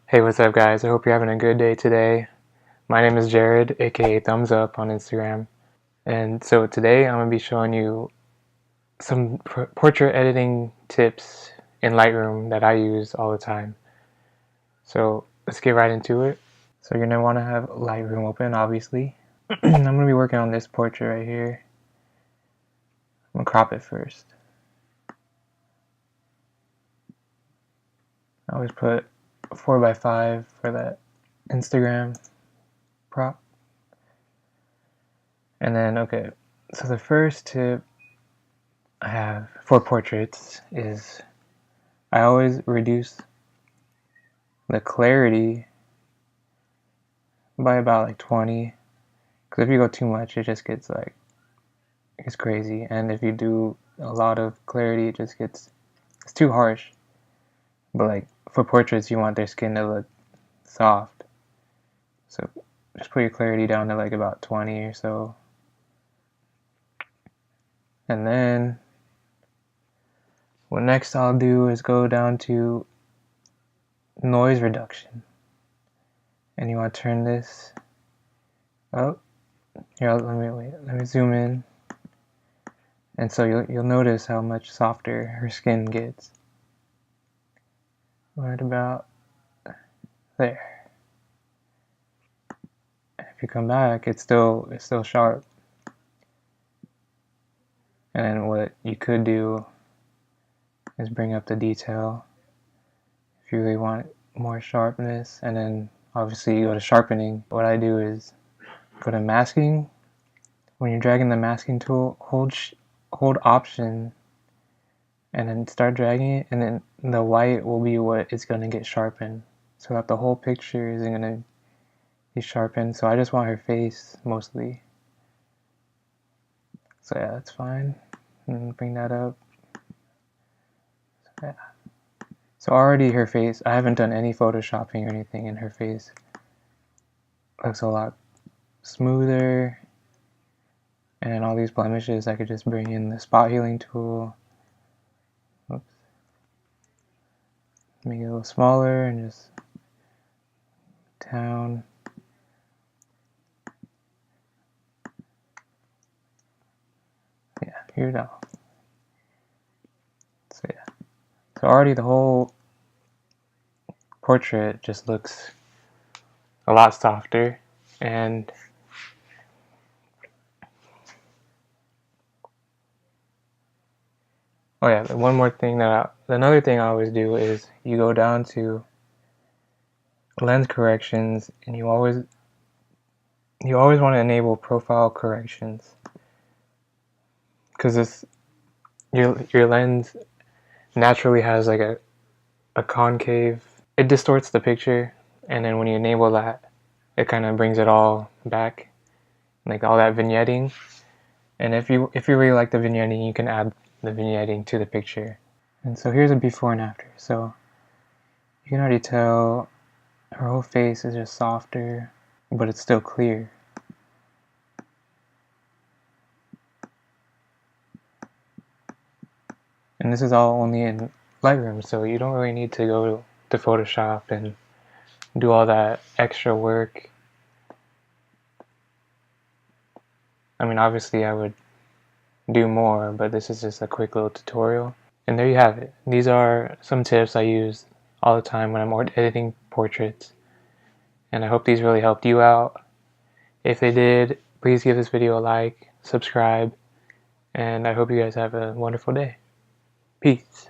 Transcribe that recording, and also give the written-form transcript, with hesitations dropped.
Hey, what's up guys? I hope you're having a good day today. My name is Jared, aka Thumbs Up on Instagram. And so today I'm going to be showing you some portrait editing tips in Lightroom that I use all the time. So let's get right into it. So you're going to want to have Lightroom open, obviously. I'm going to be working on this portrait right here. I'm going to crop it first. I always put 4x5 for that Instagram prop. And then, okay, so the first tip I have for portraits is I always reduce the clarity by about like 20, because if you go too much it just gets like, it's crazy, and if you do a lot of clarity it's too harsh. But like for portraits you want their skin to look soft, so just put your clarity down to like about 20 or so. And then what next I'll do is go down to noise reduction, and you want to turn this up. Here, let me zoom in. And so you'll notice how much softer her skin gets. Right about there. If you come back, it's still sharp. And then what you could do is bring up the detail if you really want more sharpness, and then obviously you go to sharpening. What I do is go to masking. When you're dragging the masking tool, hold Option and then start dragging it, and then the white will be what is going to get sharpened, so that the whole picture isn't going to be sharpened. So I just want her face mostly. So yeah, that's fine. And bring that up. So, yeah. So already her face, I haven't done any photoshopping or anything, and her face looks a lot smoother. And all these blemishes I could just bring in the spot healing tool. Oops. Make it a little smaller and just down. Yeah, here we go. So yeah. So already the whole portrait just looks a lot softer. And oh yeah, one more thing another thing I always do is you go down to lens corrections, and you always want to enable profile corrections, because your lens naturally has like a concave. It distorts the picture, and then when you enable that, it kind of brings it all back, like all that vignetting. And if you really like the vignetting, you can add the vignetting to the picture. And so here's a before and after. So you can already tell her whole face is just softer, but it's still clear. And this is all only in Lightroom, so you don't really need to go to Photoshop and do all that extra work. I mean, obviously I would do more, but this is just a quick little tutorial. And there you have it. These are some tips I use all the time when I'm editing portraits, and I hope these really helped you out. If they did, please give this video a like, subscribe, and I hope you guys have a wonderful day. Peace.